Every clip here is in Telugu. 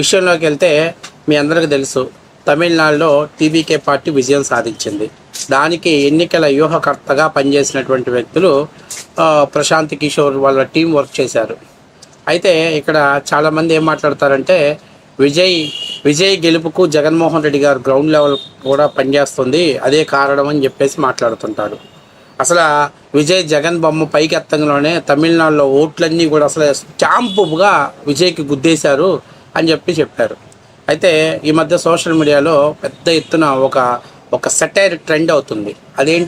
విషయంలోకి వెళ్తే మీ అందరికీ తెలుసు, తమిళనాడులో టీవీకే పార్టీ విజయం సాధించింది. దానికి ఎన్నికల వ్యూహకర్తగా పనిచేసినటువంటి వ్యక్తులు ప్రశాంత్ కిషోర్ వాళ్ళ టీం వర్క్ చేశారు. అయితే ఇక్కడ చాలామంది ఏం మాట్లాడతారంటే విజయ్ గెలుపుకు జగన్మోహన్ రెడ్డి గారు గ్రౌండ్ లెవెల్ కూడా పనిచేస్తుంది, అదే కారణం అని చెప్పేసి మాట్లాడుతుంటారు. అసలు జగన్ బొమ్మ పైకి ఎత్తంలోనే తమిళనాడులో ఓట్లన్నీ కూడా అసలు స్టాంపుగా విజయ్కి గుద్దేశారు అని చెప్పారు. అయితే ఈ మధ్య సోషల్ మీడియాలో పెద్ద ఎత్తున ఒక సెటైర్ ట్రెండ్ అవుతుంది. అదేం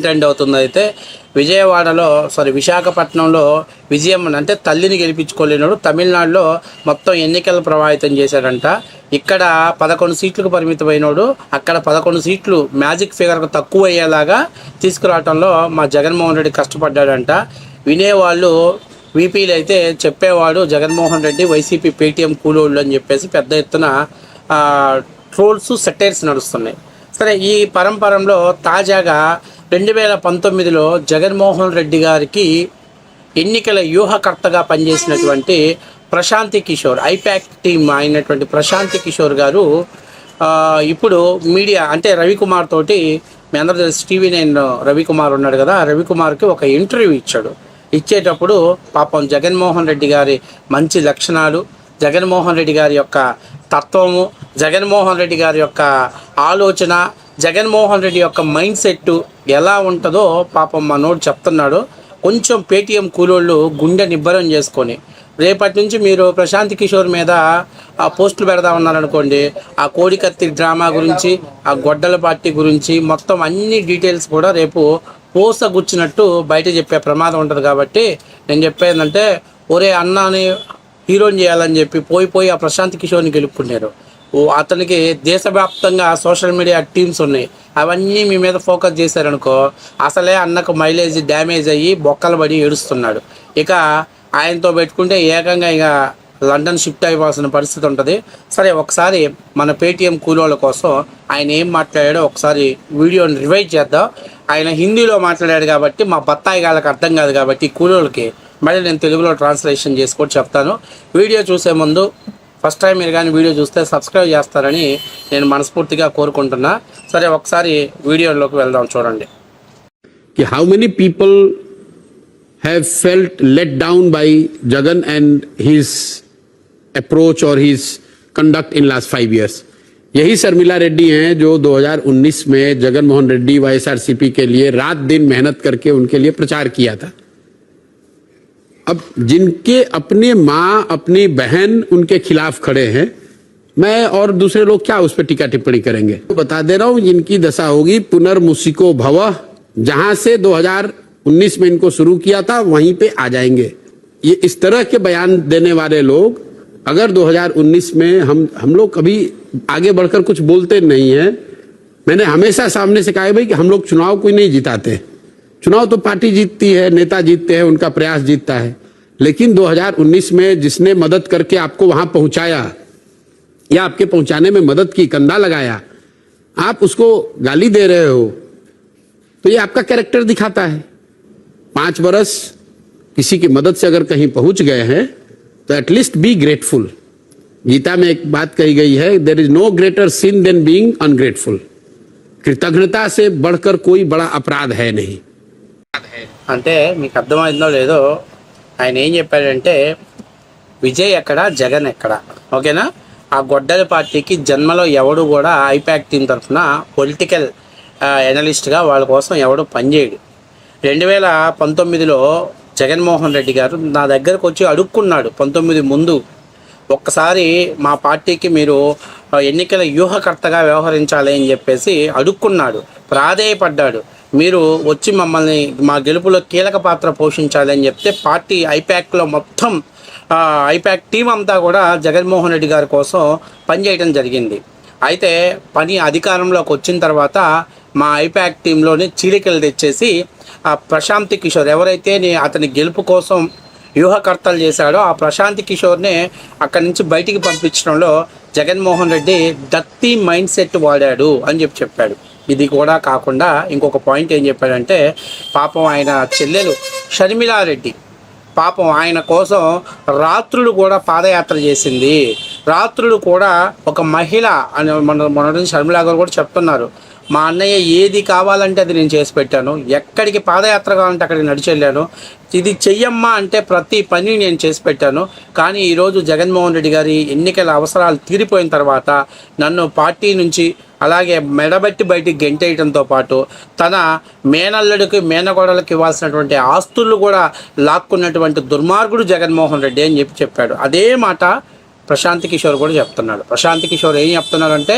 ట్రెండ్ అవుతుంది అయితే విశాఖపట్నంలో విజయం అంటే తల్లిని గెలిపించుకోలేనాడు, తమిళనాడులో మొత్తం ఎన్నికలు ప్రభావితం చేశాడంట. ఇక్కడ 11 సీట్లకు పరిమితమైనోడు అక్కడ 11 సీట్లు మ్యాజిక్ ఫిగర్కు తక్కువ అయ్యేలాగా తీసుకురావడంలో మా జగన్మోహన్ రెడ్డి కష్టపడ్డాడంట. వినేవాళ్ళు వీపీలు అయితే చెప్పేవాడు జగన్మోహన్ రెడ్డి వైసీపీ పేటీఎం కూలోళ్ళు అని చెప్పేసి పెద్ద ఎత్తున ట్రోల్స్ సెటైర్స్ నడుస్తున్నాయి. సరే, ఈ పరంపరలో తాజాగా 2019లో జగన్మోహన్ రెడ్డి గారికి ఎన్నికల వ్యూహకర్తగా పనిచేసినటువంటి ప్రశాంత్ కిషోర్, ఐపాక్ టీమ్ అయినటువంటి ప్రశాంత్ కిషోర్ గారు ఇప్పుడు మీడియా అంటే రవికుమార్ తోటి, మీ అందరూ తెలిసి TV9 రవికుమార్ ఉన్నాడు కదా, రవికుమార్కి ఒక ఇంటర్వ్యూ ఇచ్చేటప్పుడు పాపం జగన్మోహన్ రెడ్డి గారి మంచి లక్షణాలు, జగన్మోహన్ రెడ్డి గారి యొక్క తత్వము, జగన్మోహన్ రెడ్డి గారి యొక్క ఆలోచన, జగన్మోహన్ రెడ్డి యొక్క మైండ్ సెట్ ఎలా ఉంటుందో పాపం మనోడు చెప్తున్నాడు. కొంచెం పేటీఎం కూలోళ్ళు గుండె నిబ్బరం చేసుకొని రేపటి నుంచి మీరు ప్రశాంత్ కిషోర్ మీద పోస్టులు పెడతా ఉన్నారనుకోండి, ఆ కోడికత్తి డ్రామా గురించి, ఆ గొడ్డల పార్టీ గురించి మొత్తం అన్ని డీటెయిల్స్ కూడా రేపు పోసగుచ్చినట్టు బయట చెప్పే ప్రమాదం ఉంటుంది. కాబట్టి నేను చెప్పేదంటే, ఒరే అన్నాని హీరోని చేయాలని చెప్పి పోయి ఆ ప్రశాంత్ కిషోర్ని గెలుపుకున్నారు. అతనికి దేశవ్యాప్తంగా సోషల్ మీడియా టీమ్స్ ఉన్నాయి, అవన్నీ మీ మీద ఫోకస్ చేశారనుకో, అసలే అన్నకు మైలేజ్ డ్యామేజ్ అయ్యి బొక్కలు పడి ఏడుస్తున్నాడు. ఇక ఆయనతో పెట్టుకుంటే ఏకంగా ఇక లండన్ షిఫ్ట్ అయిపోవాల్సిన పరిస్థితి ఉంటుంది. సరే, ఒకసారి మన పేటీఎం కూలోళ్ళ కోసం ఆయన ఏం మాట్లాడాడో ఒకసారి వీడియోని రివైజ్ చేద్దాం. ఆయన హిందీలో మాట్లాడాడు కాబట్టి మా బత్తాయి గాళ్ళకి అర్థం కాదు కాబట్టి కూలోళ్ళకి మళ్ళీ నేను తెలుగులో ట్రాన్స్లేషన్ చేసుకొని చెప్తాను. వీడియో చూసే ముందు ఫస్ట్ టైం మీరు కానీ వీడియో చూస్తే సబ్స్క్రైబ్ చేస్తారని నేను మనస్ఫూర్తిగా కోరుకుంటున్నా. సరే, ఒకసారి వీడియోలోకి వెళ్దాం. చూడండి. How many people have felt let down by Jagan and his approach or his conduct in last 5 years. यही शर्मिला रेड्डी हैं जो 2019 में जगन मोहन रेड्डी YSRCP के लिए रात दिन मेहनत करके उनके लिए प्रचार किया था. अब जिनके अपने माँ अपनी बहन उनके खिलाफ खड़े हैं, मैं और दूसरे लोग क्या उस पर टीका टिप्पणी करेंगे. बता दे रहा हूं, जिनकी दशा होगी पुनर्मुसिको भवः, जहां से 2019 में इनको शुरू किया था वहीं पे आ जाएंगे. ये इस तरह के बयान देने वाले लोग अगर 2019 में हम लोग कभी आगे बढ़कर कुछ बोलते नहीं हैं. मैंने हमेशा सामने से कहा है भाई कि हम लोग चुनाव कोई नहीं जिताते. चुनाव तो पार्टी जीतती है, नेता जीतते हैं, उनका प्रयास जीतता है. लेकिन 2019 में जिसने मदद करके आपको वहां पहुंचाया या आपके पहुंचाने में मदद की, कंधा लगाया, आप उसको गाली दे रहे हो, तो ये आपका कैरेक्टर दिखाता है. 5 बरस किसी की मदद से अगर कहीं पहुंच गए हैं तो एटलीस्ट बी ग्रेटफुल. गीता में एक बात कही गई है, there is no greater sin than being ungrateful. कृतज्ञता से बढ़कर कोई बड़ा अपराध है नहीं. అంటే మీకు అర్థమైందో లేదో, ఆయన ఏం చెప్పాడంటే విజయ్ ఎక్కడ, జగన్ ఎక్కడ, ఓకేనా. ఆ గొడ్డల పార్టీకి జన్మలో ఎవడు కూడా ఐపాక్ టీం తరఫున పొలిటికల్ ఎనలిస్ట్గా వాళ్ళ కోసం ఎవడు పనిచేయడు. 2019లో జగన్మోహన్ రెడ్డి గారు నా దగ్గరకు వచ్చి అడుక్కున్నాడు. 19 ముందు ఒక్కసారి మా పార్టీకి మీరు ఎన్నికల వ్యూహకర్తగా వ్యవహరించాలి అని చెప్పేసి అడుక్కున్నాడు, ప్రాధేయపడ్డాడు. మీరు వచ్చి మమ్మల్ని మా గెలుపులో కీలక పాత్ర పోషించాలి అని చెప్తే పార్టీ ఐపాక్లో మొత్తం ఐపాక్ టీం అంతా కూడా జగన్మోహన్ రెడ్డి గారి కోసం పనిచేయడం జరిగింది. అయితే అధికారంలోకి వచ్చిన తర్వాత మా ఐపాక్ టీంలోని చీలికలు తెచ్చేసి ప్రశాంత్ కిషోర్ ఎవరైతే అతని గెలుపు కోసం వ్యూహకర్తలు చేశాడో ఆ ప్రశాంత్ కిషోర్నే అక్కడి నుంచి బయటికి పంపించడంలో Jaganmohan Reddy dirty mind set వాడాడు అని చెప్పాడు. ఇది కూడా కాకుండా ఇంకొక పాయింట్ ఏం చెప్పాడంటే, పాపం ఆయన చెల్లెలు షర్మిలారెడ్డి పాపం ఆయన కోసం రాత్రులు కూడా పాదయాత్ర చేసింది. రాత్రులు కూడా ఒక మహిళ అని మొన్నటి షర్మిలా గారు కూడా చెప్తున్నారు, మా అన్నయ్య ఏది కావాలంటే అది నేను చేసి పెట్టాను, ఎక్కడికి పాదయాత్ర కావాలంటే అక్కడికి నడిచి వెళ్ళాను, ఇది చెయ్యమ్మా అంటే ప్రతి పని నేను చేసి పెట్టాను. కానీ ఈరోజు జగన్మోహన్ రెడ్డి గారి ఎన్నికల అవసరాలు తీరిపోయిన తర్వాత నన్ను పార్టీ నుంచి అలాగే మెడబెట్టి బయటికి గెంటేయడంతో పాటు తన మేనల్లుడికి మేనగోడలకు ఇవ్వాల్సినటువంటి ఆస్తులు కూడా లాక్కున్నటువంటి దుర్మార్గుడు జగన్మోహన్ రెడ్డి అని చెప్పాడు. అదే మాట ప్రశాంత్ కిషోర్ కూడా చెప్తున్నాడు. ప్రశాంత్ కిషోర్ ఏం చెప్తున్నాడంటే,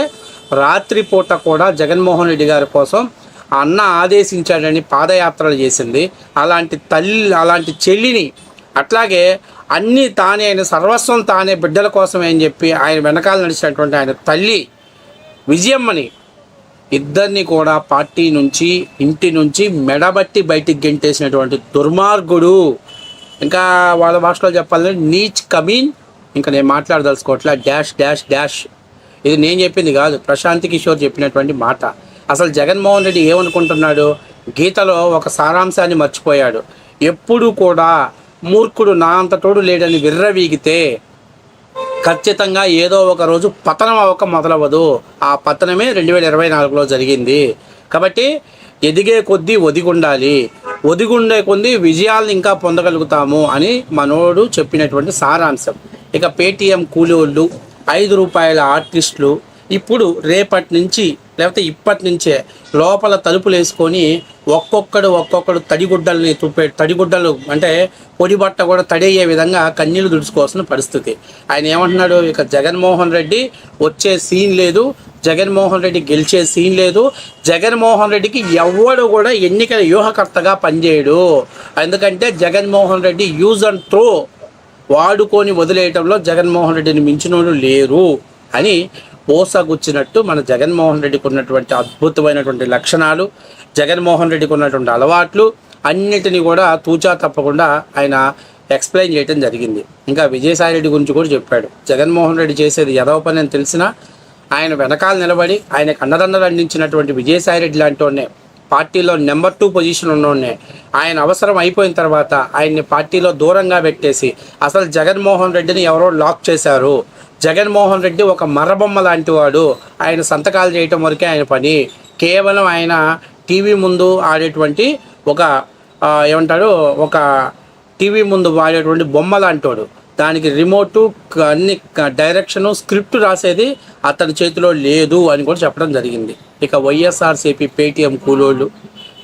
రాత్రిపూట కూడా జగన్మోహన్ రెడ్డి గారి కోసం అన్న ఆదేశించాడని పాదయాత్రలు చేసింది అలాంటి చెల్లిని, అట్లాగే అన్నీ తానే, ఆయన సర్వస్వం తానే బిడ్డల కోసం అని చెప్పి ఆయన వెనకాల నడిచినటువంటి ఆయన తల్లి విజయమ్మని ఇద్దరిని కూడా పార్టీ నుంచి, ఇంటి నుంచి మెడబట్టి బయటికి గెంటేసినటువంటి దుర్మార్గుడు. ఇంకా వాళ్ళ భాషలో చెప్పాలంటే నీచ్ కమీన్. ఇంకా నేను మాట్లాడదలుచుకోవట్లే. Dash dash dash. ఇది నేను చెప్పింది కాదు, ప్రశాంత్ కిషోర్ చెప్పినటువంటి మాట. అసలు జగన్మోహన్ రెడ్డి ఏమనుకుంటున్నాడు, గీతలో ఒక సారాంశాన్ని మర్చిపోయాడు. ఎప్పుడు కూడా మూర్ఖుడు నా అంతటోడు లేడని విర్రవీగితే ఖచ్చితంగా ఏదో ఒక రోజు పతనం అవ్వక మొదలవ్వదు. ఆ పతనమే 2024లో జరిగింది. కాబట్టి ఎదిగే కొద్దీ ఒదిగుండాలి, ఒదిగుండే కొద్దీ విజయాలను ఇంకా పొందగలుగుతాము అని మనోడు చెప్పినటువంటి సారాంశం. ఇక పేటీఎం కూలోళ్ళు, 5 రూపాయల ఆర్టిస్టులు ఇప్పుడు రేపటి నుంచి లేకపోతే ఇప్పటి నుంచే లోపల తలుపులు వేసుకొని ఒక్కొక్కడు తడిగుడ్డలు అంటే పొడి బట్ట కూడా తడయ్యే విధంగా కన్నీళ్లు తుడుచుకోవాల్సిన పరిస్థితి. ఆయన ఏమంటున్నాడు, ఇక జగన్మోహన్ రెడ్డి వచ్చే సీన్ లేదు, జగన్మోహన్ రెడ్డి గెలిచే సీన్ లేదు, జగన్మోహన్ రెడ్డికి ఎవడు కూడా ఎన్నికల వ్యూహకర్తగా పనిచేయడు. ఎందుకంటే Jaganmohan Reddy use and throw, వాడుకొని వదిలేయటంలో జగన్మోహన్ రెడ్డిని మించినోడు లేరు అని పోసగుచ్చినట్టు మన జగన్మోహన్ రెడ్డికి ఉన్నటువంటి అద్భుతమైనటువంటి లక్షణాలు, జగన్మోహన్ రెడ్డికి ఉన్నటువంటి అలవాట్లు అన్నిటినీ కూడా తూచా తప్పకుండా ఆయన ఎక్స్ప్లెయిన్ చేయడం జరిగింది. ఇంకా విజయసాయి రెడ్డి గురించి కూడా చెప్పాడు. జగన్మోహన్ రెడ్డి చేసేది ఎదవ పని అని తెలిసినా ఆయన వెనకాల నిలబడి ఆయనకు అండదండలు అందించినటువంటి విజయసాయి రెడ్డి లాంటి వాడినే, పార్టీలో నెంబర్ 2 పొజిషన్ ఉన్నోడినే ఆయన అవసరం అయిపోయిన తర్వాత ఆయన్ని పార్టీలో దూరంగా పెట్టేసి అసలు జగన్మోహన్ రెడ్డిని ఎవరో లాక్ చేశారు, జగన్మోహన్ రెడ్డి ఒక మర్రబొమ్మ లాంటి వాడు, ఆయన సంతకాలు చేయటం వరకే ఆయన పని, కేవలం ఆయన టీవీ ముందు ఆడేటువంటి ఒక ఒక టీవీ ముందు ఆడేటువంటి బొమ్మ లాంటివాడు, దానికి రిమోటు అన్ని డైరెక్షను స్క్రిప్ట్ రాసేది అతని చేతిలో లేదు అని కూడా చెప్పడం జరిగింది. ఇక వైఎస్ఆర్సీపీ పేటీఎం కూలోళ్ళు,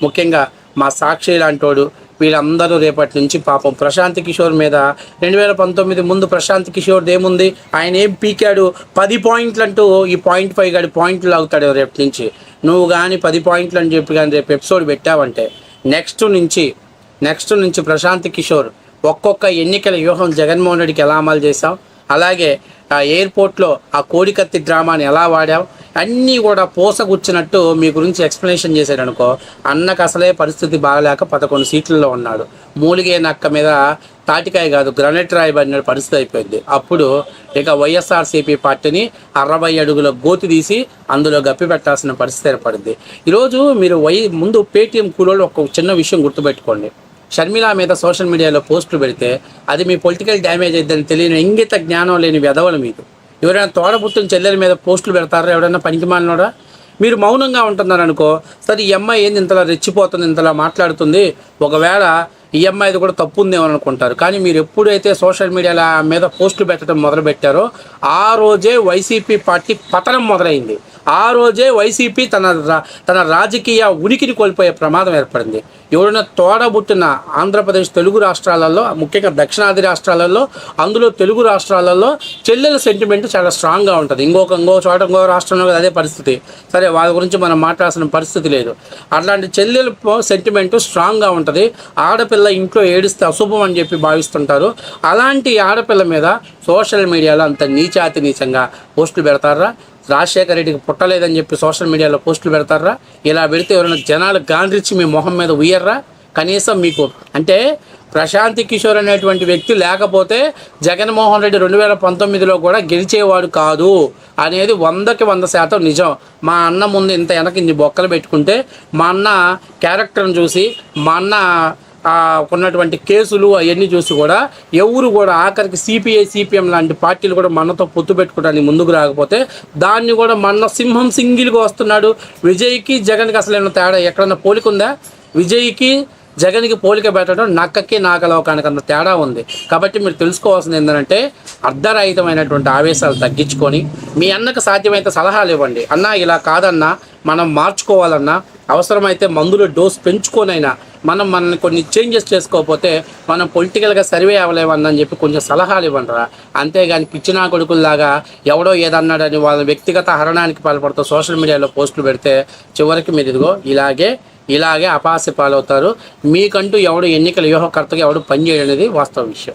ముఖ్యంగా మా సాక్షి లాంటోడు, వీళ్ళందరూ రేపటి నుంచి పాపం ప్రశాంత్ కిషోర్ మీద 2019 ముందు ప్రశాంత్ కిషోర్ది ఏముంది, ఆయన ఏం పీకాడు, 10 పాయింట్లు అంటూ ఈ 0.5 గాడి పాయింట్లు లాగుతాడు రేపటి నుంచి. నువ్వు కానీ 10 పాయింట్లు అని చెప్పి కానీ రేపు ఎపిసోడ్ పెట్టావంటే నెక్స్ట్ నుంచి ప్రశాంత్ కిషోర్ ఒక్కొక్క ఎన్నికల వ్యూహం జగన్మోహన్ రెడ్డికి ఎలా అమలు చేశాం, అలాగే ఆ ఎయిర్పోర్ట్లో ఆ కోడికత్తి డ్రామాని ఎలా వాడాం, అన్నీ కూడా పోసగుచ్చినట్టు మీ గురించి ఎక్స్ప్లెనేషన్ చేశాడనుకో, అన్నకు అసలే పరిస్థితి బాగలేక 11 సీట్లలో ఉన్నాడు. మూలిగే నక్క మీద తాటికాయ కాదు గ్రనైట్ రాయబడిన పరిస్థితి అయిపోయింది. అప్పుడు ఇక వైఎస్ఆర్సీపీ పార్టీని 60 అడుగుల గోతి తీసి అందులో గప్పి పెట్టాల్సిన పరిస్థితి ఏర్పడింది. ఈరోజు మీరు ముందు పేటీఎం కూలోళ్ళు ఒక చిన్న విషయం గుర్తుపెట్టుకోండి. షర్మిల మీద సోషల్ మీడియాలో పోస్టులు పెడితే అది మీ పొలిటికల్ డ్యామేజ్ అయిద్దని తెలియని ఇంగిత జ్ఞానం లేని వెధవలు మీకు. ఎవరైనా తోడబుట్టిన చెల్లెల మీద పోస్టులు పెడతారా, ఎవరైనా పనికిమాలినోడా? మీరు మౌనంగా ఉంటున్నారనుకో, సరే ఈ అమ్మాయి ఏంది ఇంతలా రెచ్చిపోతుంది, ఇంతలా మాట్లాడుతుంది, ఒకవేళ ఈ అమ్మాయిది కూడా తప్పు ఉందేమో అనుకుంటారు. కానీ మీరు ఎప్పుడైతే సోషల్ మీడియాలో ఆ మీద పోస్టులు పెట్టడం మొదలుపెట్టారో ఆ రోజే వైసీపీ పార్టీ పతనం మొదలైంది. ఆ రోజే వైసీపీ తన రాజకీయ ఉనికిని కోల్పోయే ప్రమాదం ఏర్పడింది. ఎవరైనా తోడబుట్టిన ఆంధ్రప్రదేశ్ తెలుగు రాష్ట్రాలలో, ముఖ్యంగా దక్షిణాది రాష్ట్రాలలో, అందులో తెలుగు రాష్ట్రాలలో చెల్లెల సెంటిమెంట్ చాలా స్ట్రాంగ్గా ఉంటుంది. ఇంకో రాష్ట్రంలో అదే పరిస్థితి. సరే, వాళ్ళ గురించి మనం మాట్లాడాల్సిన పరిస్థితి లేదు. అట్లాంటి చెల్లెల సెంటిమెంట్ స్ట్రాంగ్గా ఉంటుంది. ఆడపిల్ల ఇంట్లో ఏడిస్తే అశుభం అని చెప్పి భావిస్తుంటారు. అలాంటి ఆడపిల్ల మీద సోషల్ మీడియాలో అంత నీచంగా పోస్టులు పెడతారా? రాజశేఖర రెడ్డికి పుట్టలేదని చెప్పి సోషల్ మీడియాలో పోస్టులు పెడతారా? ఇలా పెడితే ఎవరైనా జనాలు గాండ్రిచ్చి మీ మొహం మీద ఉయ్యర్రా? కనీసం మీకు అంటే ప్రశాంత్ కిషోర్ అనేటువంటి వ్యక్తి లేకపోతే జగన్మోహన్ రెడ్డి 2019లో కూడా గెలిచేవాడు కాదు అనేది 100కి 100% నిజం. మా అన్న ముందు ఇంత వెనక ఇన్ని బొక్కలు పెట్టుకుంటే మా అన్న క్యారెక్టర్ని చూసి, మా అన్న ఉన్నటువంటి కేసులు అవన్నీ చూసి కూడా ఎవరు కూడా ఆఖరికి సిపిఐ సిపిఎం లాంటి పార్టీలు కూడా మనతో పొత్తు పెట్టుకోవడానికి ముందుకు రాకపోతే దాన్ని కూడా మన సింహం సింగిల్గా వస్తున్నాడు. విజయ్కి జగన్కి అసలు ఏమైనా తేడా ఎక్కడన్నా పోలిక ఉందా? విజయ్కి జగన్కి పోలిక పెట్టడం నక్కకి నాగలోకానికి అంత తేడా ఉంది. కాబట్టి మీరు తెలుసుకోవాల్సింది ఏంటంటే అర్ధరహితమైనటువంటి ఆవేశాలు తగ్గించుకొని మీ అన్నకు సాధ్యమైతే సలహాలు ఇవ్వండి. అన్న ఇలా కాదన్నా, మనం మార్చుకోవాలన్నా, అవసరమైతే మందుల డోస్ పెంచుకొనైనా మనల్ని కొన్ని చేంజెస్ చేసుకోకపోతే మనం పొలిటికల్గా సర్వే అవ్వలేమని చెప్పి కొంచెం సలహాలు ఇవ్వండిరా. అంతేగాని పిచ్చినా కొడుకుల్లాగా ఎవడో ఏదన్నాడని వాళ్ళ వ్యక్తిగత హరణానికి పాల్పడుతూ సోషల్ మీడియాలో పోస్టులు పెడితే చివరికి మీరు ఇదిగో ఇలాగే అపాస్య పాలవుతారు. మీకంటూ ఎవడు ఎన్నికల వ్యూహకర్తగా ఎవడు పనిచేయడం అనేది వాస్తవ విషయం.